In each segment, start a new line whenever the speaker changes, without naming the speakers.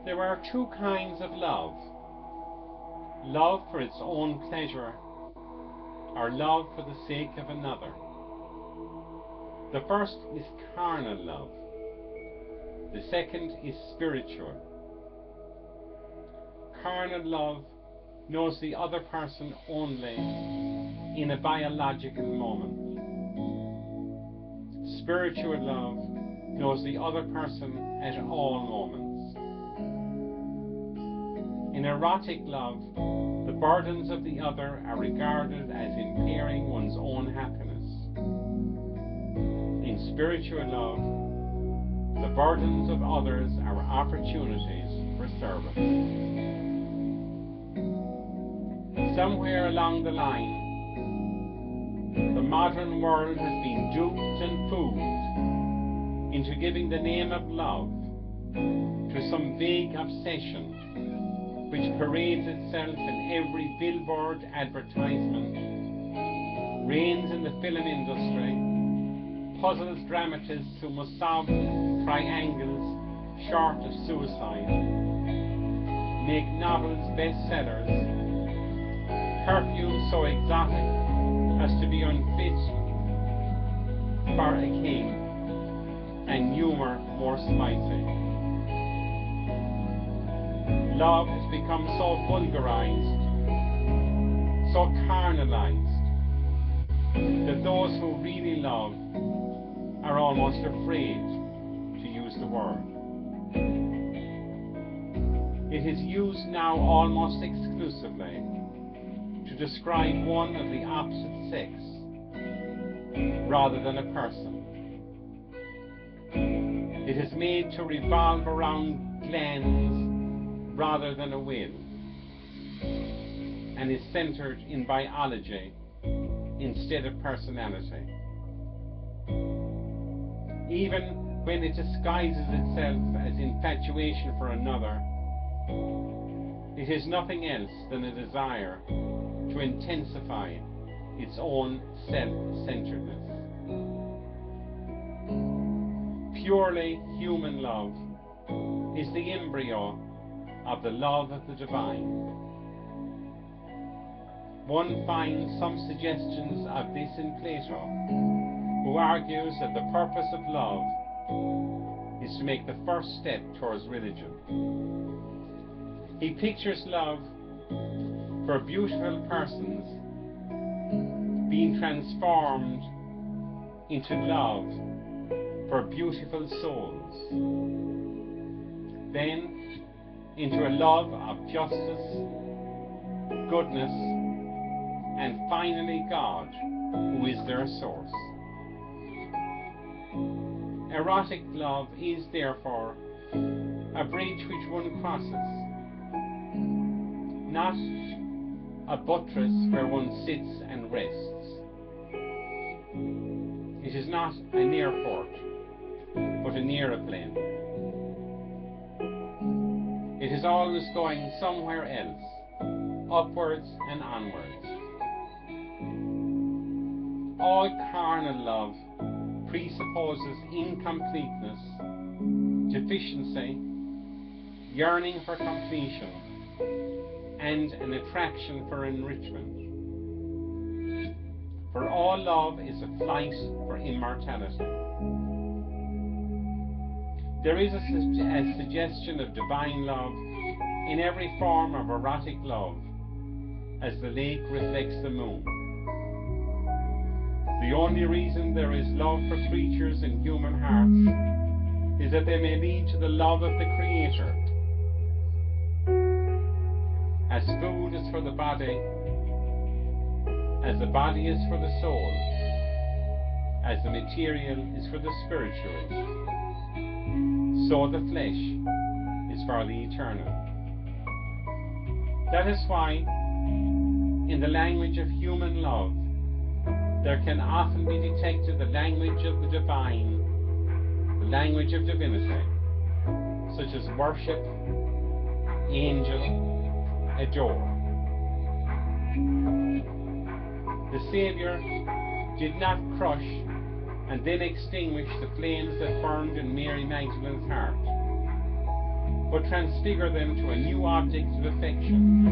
There are two kinds of love: love for its own pleasure, or love for the sake of another. The first is carnal love. The second is spiritual. Carnal love knows the other person only in a biological moment. Spiritual love knows the other person at all moments. In erotic love, the burdens of the other are regarded as impairing one's own happiness. In spiritual love, the burdens of others are opportunities for service. Somewhere along the line, the modern world has been duped and fooled into giving the name of love to some vague obsession which parades itself in every billboard advertisement, reigns in the film industry, puzzles dramatists who must solve triangles short of suicide, make novels bestsellers, perfume so exotic as to be unfit for a king, and humour more spicy. Love has become so vulgarized, so carnalized, that those who really love are almost afraid to use the word. It is used now almost exclusively to describe one of the opposite sex rather than a person. It is made to revolve around glands rather than a will, and is centered in biology instead of personality. Even when it disguises itself as infatuation for another, it is nothing else than a desire to intensify its own self-centeredness. Purely human love is the embryo of the love of the divine. One finds some suggestions of this in Plato, who argues that the purpose of love is to make the first step towards religion. He pictures love for beautiful persons being transformed into love for beautiful souls, then into a love of justice, goodness, and finally God, who is their source. Erotic love is therefore a bridge which one crosses, not a buttress where one sits and rests. It is not an airport, but an aeroplane. It is always going somewhere else, upwards and onwards. All carnal love presupposes incompleteness, deficiency, yearning for completion, and an attraction for enrichment. For all love is a flight for immortality. There is a suggestion of divine love in every form of erotic love, as the lake reflects the moon. The only reason there is love for creatures in human hearts is that they may lead to the love of the Creator. As food is for the body, as the body is for the soul, as the material is for the spiritual, so the flesh is for the eternal. That is why, in the language of human love, there can often be detected the language of the divine, the language of divinity, such as worship, angel, adore. The Saviour did not crush and then extinguish the flames that burned in Mary Magdalene's heart. but transfigure them to a new object of affection.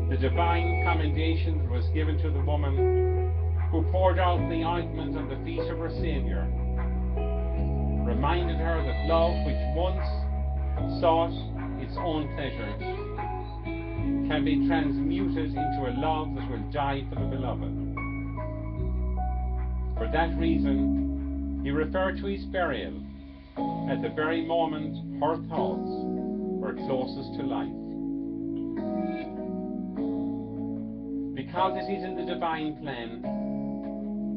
The divine commendation that was given to the woman who poured out the ointment on the feet of her Saviour reminded her that love which once sought its own pleasure can be transmuted into a love that will die for the beloved. For that reason, he referred to his burial at the very moment her thoughts were closest to life. Because it is in the divine plan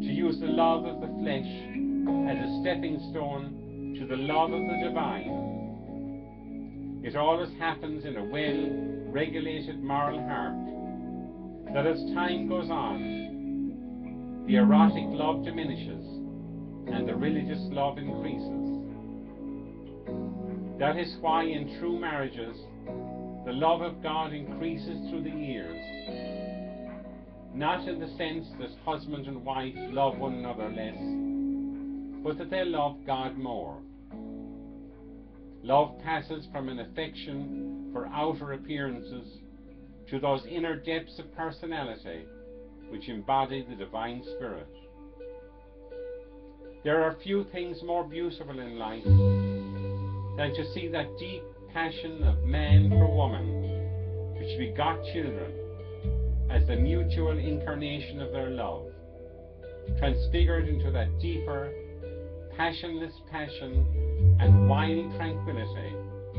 to use the love of the flesh as a stepping stone to the love of the divine, it always happens in a well-regulated moral heart that as time goes on, the erotic love diminishes and the religious love increases. That is why in true marriages, the love of God increases through the years, not in the sense that husband and wife love one another less, but that they love God more. Love passes from an affection for outer appearances to those inner depths of personality which embody the divine spirit. There are few things more beautiful in life than to see that deep passion of man for woman, which begot children, as the mutual incarnation of their love, transfigured into that deeper, passionless passion and wild tranquility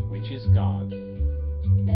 which is God.